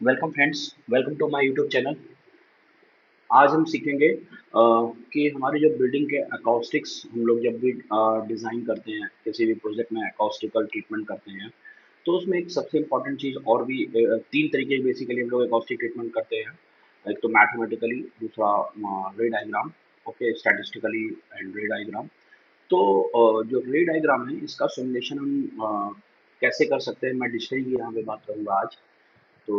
Welcome friends, welcome to my YouTube channel. आज हम सीखेंगे कि हमारी जो बिल्डिंग के अकॉस्टिक्स हम लोग जब भी डिज़ाइन करते हैं, किसी भी प्रोजेक्ट में अकॉस्टिकल ट्रीटमेंट करते हैं, तो उसमें एक सबसे इम्पोर्टेंट चीज़ और भी तीन तरीके की बेसिकली हम लोग अकॉस्टिक ट्रीटमेंट करते हैं। एक तो मैथमेटिकली, दूसरा रे डायग्राम, ओके, स्टैटिस्टिकली एंड रे डायग्राम। तो जो रे डायग्राम है इसका सिमुलेशन हम कैसे कर सकते हैं, मैं डिजिटली की यहाँ पे बात करूँगा आज। तो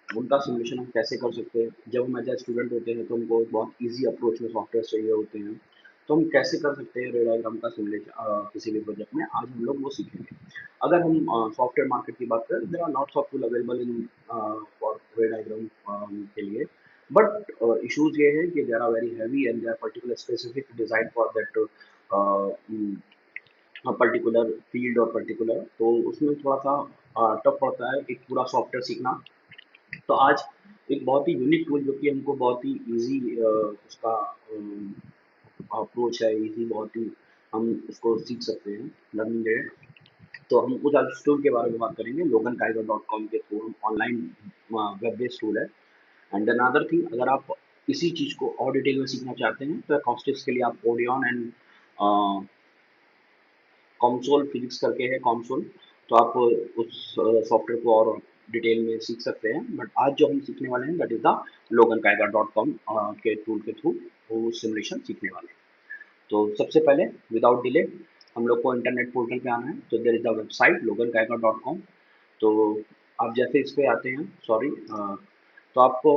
उनका सिमुलेशन हम कैसे कर सकते हैं? जब हम एज ए स्टूडेंट होते हैं तो हमको बहुत ईज़ी अप्रोच में सॉफ्टवेयर चाहिए होते हैं। तो हम कैसे कर सकते हैं रे डायग्राम का सिमुलेशन किसी भी प्रोजेक्ट में? आज हम लोग वो सीखेंगे। अगर हम सॉफ्टवेयर मार्केट की बात करें, there are lots of tool available in for ray diagram के लिए। बट इश्यूज़ ये है कि they are very heavy and they are particular specific design for that particular field और पर्टिकुलर, तो उसमें थोड़ा सा टफ पड़ता है एक पूरा सॉफ्टवेयर सीखना। तो आज एक बहुत ही यूनिक टूल जो कि हमको बहुत ही इजी उसका अप्रोच है, इजी बहुत ही हम उसको सीख सकते हैं लर्निंग है। तो हम उस आज टूल के बारे में बात करेंगे। लोगन काइगर डॉट कॉम के थ्रू हम ऑनलाइन वेब बेस्ड टूल है। एंड अनदर थिंग, अगर आप इसी चीज़ को और डिटेल में सीखना चाहते हैं तो अकॉस्टिक्स के लिए आप ओडियन एंड कॉन्सोल फिजिक्स करके है कॉन्सोल, तो आप उस सॉफ्टवेयर को और डिटेल में सीख सकते हैं। बट आज जो हम सीखने वाले हैं दैट इज द लोगन काइगर डॉट कॉम के टूल के थ्रू वो सिमुलेशन सीखने वाले हैं। तो सबसे पहले विदाउट डिले हम लोग को इंटरनेट पोर्टल पे आना है। तो देर इज द वेबसाइट लोगन काइगर डॉट कॉम। तो आप जैसे इस पे आते हैं, सॉरी, तो आपको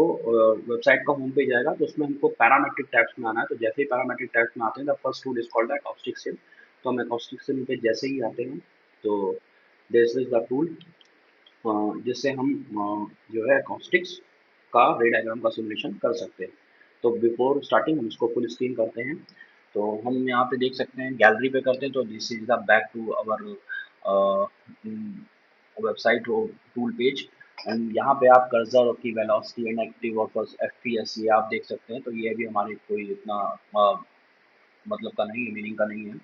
वेबसाइट का होम पेज आएगा, तो उसमें हमको पैरामेट्रिक टैब्स में आना है। तो जैसे ही पैरामेट्रिक टैब्स में आते हैं, the first tool is called acoustic SIM. तो हम एकॉस्टिक सिम पे जैसे ही आते हैं, तो दिस इज द टूल जिससे हम जो है एकॉस्टिक्स का रे डायग्राम का सिमुलेशन कर सकते हैं। तो बिफोर स्टार्टिंग हम इसको फुल स्क्रीन करते हैं। तो हम यहाँ पे देख सकते हैं, गैलरी पे करते हैं तो this is the back to our website और टूल पेज। एंड यहाँ पे आप कर्सर की वेलोसिटी एंड एक्टिव और एफपीएस ये आप देख सकते हैं। तो ये भी हमारे कोई इतना मतलब का नहीं है, मीनिंग का नहीं है।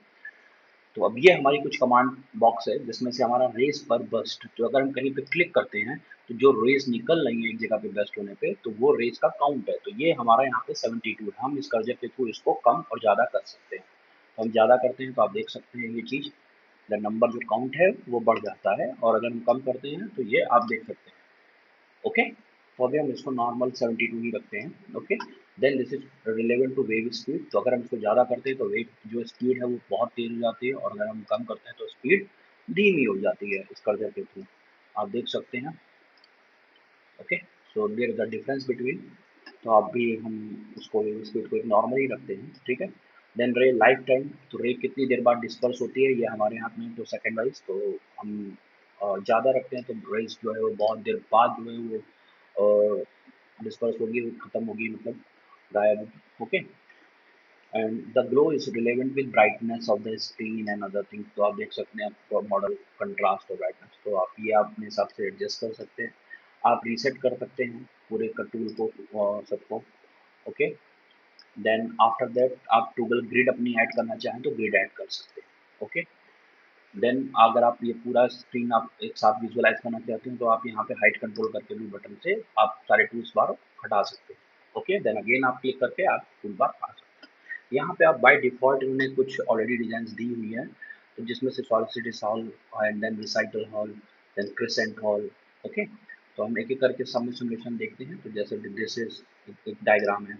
तो अब ये हमारी कुछ कमांड बॉक्स है जिसमें से हमारा रेस पर बस्ट, तो अगर हम कहीं पे क्लिक करते हैं तो जो रेस निकल रही है एक जगह पे बस्ट होने पे, तो वो रेस का काउंट है। तो ये हमारा यहाँ पे 72 है। हम इस कर्जर के थ्रू इसको कम और ज़्यादा कर सकते हैं। तो हम ज़्यादा करते हैं तो आप देख सकते हैं ये चीज़, द नंबर जो काउंट है वो बढ़ जाता है, और अगर हम कम करते हैं तो ये आप देख सकते हैं। ओके, तो अभी हम इसको नॉर्मल 72 ही रखते हैं। Okay, then this is relevant to wave speed. तो अगर हम इसको ज़्यादा करते हैं तो वेव जो स्पीड है वो बहुत तेज हो जाती है, और अगर हम कम करते हैं तो स्पीड धीमी हो जाती है इस कर्सर के थ्रू, आप देख सकते हैं। Okay, so there is the difference between. तो आप भी हम उसको वेव स्पीड को एक नॉर्मल ही रखते हैं, ठीक है। देन रे लाइफ टाइम, तो रे कितनी देर बाद डिस्पर्स होती है ये हमारे हाथ में है, तो सेकेंड वाइज तो हम ज़्यादा रखते हैं तो रेज जो है वो बहुत देर बाद जो है वो डिस्पर्स होगी, खत्म होगी, मतलब गायब। Okay, and the glow is relevant with brightness of the screen and other things. तो आप देख सकते हैं आपको मॉडल कंट्रास्ट और ब्राइटनेस, तो आप ये अपने हिसाब से एडजस्ट कर सकते हैं। आप रीसेट कर सकते हैं पूरे का टूल को सबको। ओके, देन आफ्टर दैट आप टूगल ग्रिड अपनी ऐड करना चाहें तो ग्रिड ऐड कर सकते हैं। ओके, देन अगर आप ये पूरा स्क्रीन आप एक साथ विजुअलाइज करना चाहते हैं तो आप यहाँ पे हाइट कंट्रोल करके भी बटन से आप सारे टूल्स बार हटा सकते हैं। ओके, देन अगेन आप क्लिक करके आप टूल बार आ सकते हैं। यहाँ पे आप बाय डिफॉल्ट इन्होंने कुछ ऑलरेडी डिजाइन दी हुई है, तो जिसमें से सॉलिसिटिस hall and then recital hall, then crescent hall. Okay, तो हम एक एक करके सब सिमुलेशन देखते हैं। तो जैसे दिस इज एक डायग्राम है,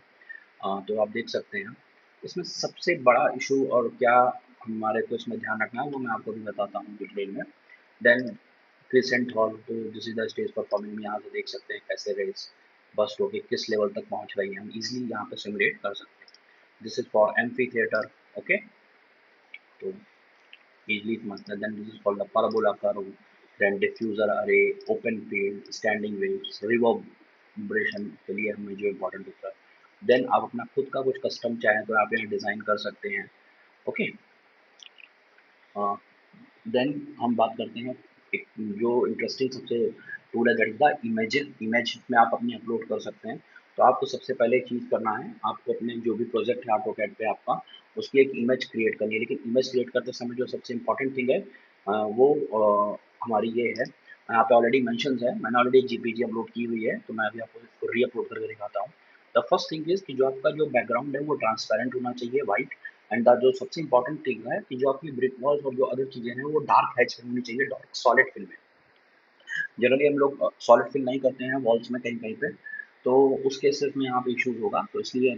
तो आप देख सकते हैं। इसमें सबसे बड़ा इशू और क्या हमारे को इसमें ध्यान रखना है वो मैं आपको भी बताता हूँ डिटेल में। देन क्रिसेंट हॉल, तो this is the stage performing में यहाँ से देख सकते हैं कैसे रेस बस्ट होके किस लेवल तक पहुँच रही है, हम इजीली यहाँ पे सिमुलेट कर सकते हैं। This is for amphitheatre. Okay, तो easily समझते हैं। Then this is called the parabola curve, then diffuser अरे, open field, standing waves, reverberation के लिए हमें जो इम्पोर्टेंट होता है। देन आप अपना खुद का कुछ कस्टम चाहें तो आप यहाँ डिज़ाइन कर सकते हैं। ओके, देन हम बात करते हैं एक जो इंटरेस्टिंग सबसे टूल है that is the image. Image में आप अपनी अपलोड कर सकते हैं। तो आपको सबसे पहले एक चीज़ करना है, आपको अपने जो भी प्रोजेक्ट है ऑटोकैड पे आपका, उसकी एक इमेज क्रिएट करनी है। लेकिन इमेज क्रिएट करते समय जो सबसे इम्पोर्टेंट थिंग है वो हमारी ये है, यहाँ पे ऑलरेडी मेंशंस है, मैंने ऑलरेडी जीपीजी अपलोड की हुई है, तो मैं अभी आपको इसको री अपलोड करके दिखाता हूँ। द फर्स्ट थिंग इज कि जो आपका जो बैकग्राउंड है वो ट्रांसपेरेंट होना चाहिए, वाइट। एंड द जो सबसे इंपॉर्टेंट थिंग है कि जो आपकी ब्रिक वॉल्स और जो अदर चीजें हैं वो डार्क हैच होनी चाहिए, डार्क सॉलिड फिल में। जनरली हम लोग सॉलिड फिल नहीं करते हैं वॉल्स में कहीं कहीं पे, तो उस केसेस में यहाँ पे इश्यूज होगा, तो इसलिए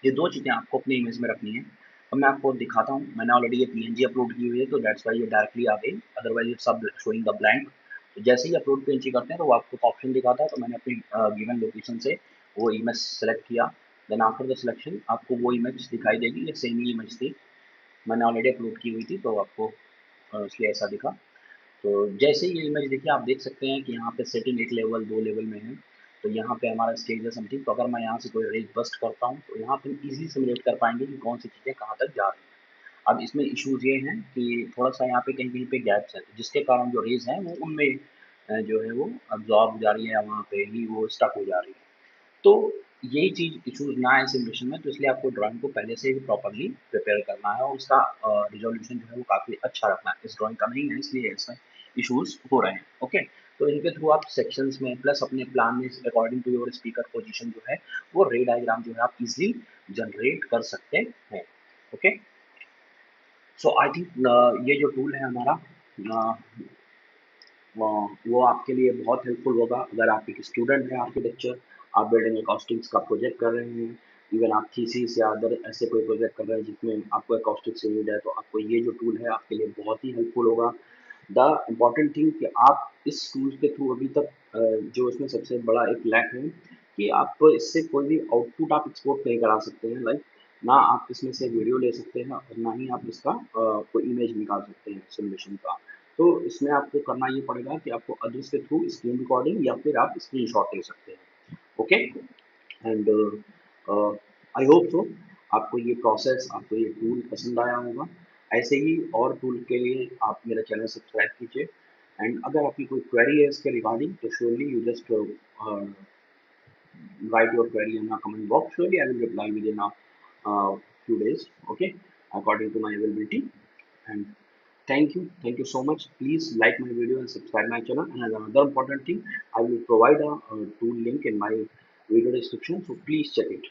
ये दो चीज़ें आपको अपनी इमेज में रखनी है। अब मैं आपको दिखाता हूँ, मैंने ऑलरेडी ये पीएनजी अपलोड की हुई है, तो दैट्स वाई ये डायरेक्टली आ गई, अदरवाइज इट्स सब शोइंग द ब्लैंक। तो जैसे ही अपलोड पीएनजी करते हैं तो वो आपको ऑप्शन दिखाता है, तो मैंने अपनी गिवन लोकेशन से वो इमेज सेलेक्ट किया। देन आफ्टर द सिलेक्शन आपको वो इमेज दिखाई देगी, ये सेम ही इमेज थी, मैंने ऑलरेडी अपलोड की हुई थी, तो आपको इसलिए ऐसा दिखा। तो जैसे ही ये इमेज देखिए आप देख सकते हैं कि यहाँ पे सेटिंग एक लेवल 2 लेवल में है। तो यहाँ पे हमारा स्टेज है समथिंग, तो अगर मैं यहाँ से कोई रेज बस्ट करता हूँ तो यहाँ पे इजीली सिमुलेट कर पाएंगे कि कौन सी चीज़ें कहाँ तक जा रही हैं। अब इसमें इश्यूज ये हैं कि थोड़ा सा यहाँ पे कहीं कहीं पे गैप्स हैं, जिसके कारण जो रेज है वो उनमें जो है वो अब्जॉर्ब हो जा रही है, या वहाँ पे ही वो स्टक हो जा रही है। तो यही चीज़ इश्यूज ना आए सिमुलेशन में, तो इसलिए आपको ड्राइंग को पहले से ही प्रॉपर्ली प्रिपेयर करना है और उसका रिजोल्यूशन जो है वो काफ़ी अच्छा रखना है। इस ड्राइंग का नहीं है, इसलिए इसमें इश्यूज हो रहे हैं। ओके, तो इनके थ्रू आप सेक्शंस में प्लस अपने प्लान में according to your speaker position जो है वो रे डायग्राम जो है आप इजीली जनरेट कर सकते हैं। ओके, सो आई थिंक ये जो टूल है हमारा वो आपके लिए बहुत हेल्पफुल होगा अगर आप एक स्टूडेंट हैं आर्किटेक्चर, आप बिल्डिंग अकॉस्टिक्स का प्रोजेक्ट कर रहे हैं, इवन आप थीसिस या अदर ऐसे कोई प्रोजेक्ट कर रहे हैं जिसमें आपको अकॉस्टिक्स से नीड है, तो आपको ये जो टूल है आपके लिए बहुत ही हेल्पफुल होगा। द इम्पॉर्टेंट थिंग कि आप इस टूल के थ्रू अभी तक जो इसमें सबसे बड़ा एक लैक है कि आप इससे कोई भी आउटपुट आप एक्सपोर्ट नहीं करा सकते हैं, लाइक ना आप इसमें से वीडियो ले सकते हैं और ना ही आप इसका कोई इमेज निकाल सकते हैं सिमुलेशन का। तो इसमें आपको करना ये पड़ेगा कि आपको अदर्स के थ्रू स्क्रीन रिकॉर्डिंग या फिर आप स्क्रीन शॉट ले सकते हैं। Okay, and I hope so आपको ये प्रोसेस, आपको ये टूल पसंद आया होगा। ऐसे ही और टूल के लिए आप मेरा चैनल सब्सक्राइब कीजिए, एंड अगर आपकी कोई क्वेरी है इसके रिगार्डिंग तो surely you just write your query in the comment box. Surely I will reply within a few days. Okay, according to my availability. And thank you so much. Please like my video and subscribe my channel. And another important thing, I will provide a tool link in my video description. So please check it.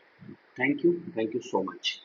Thank you so much.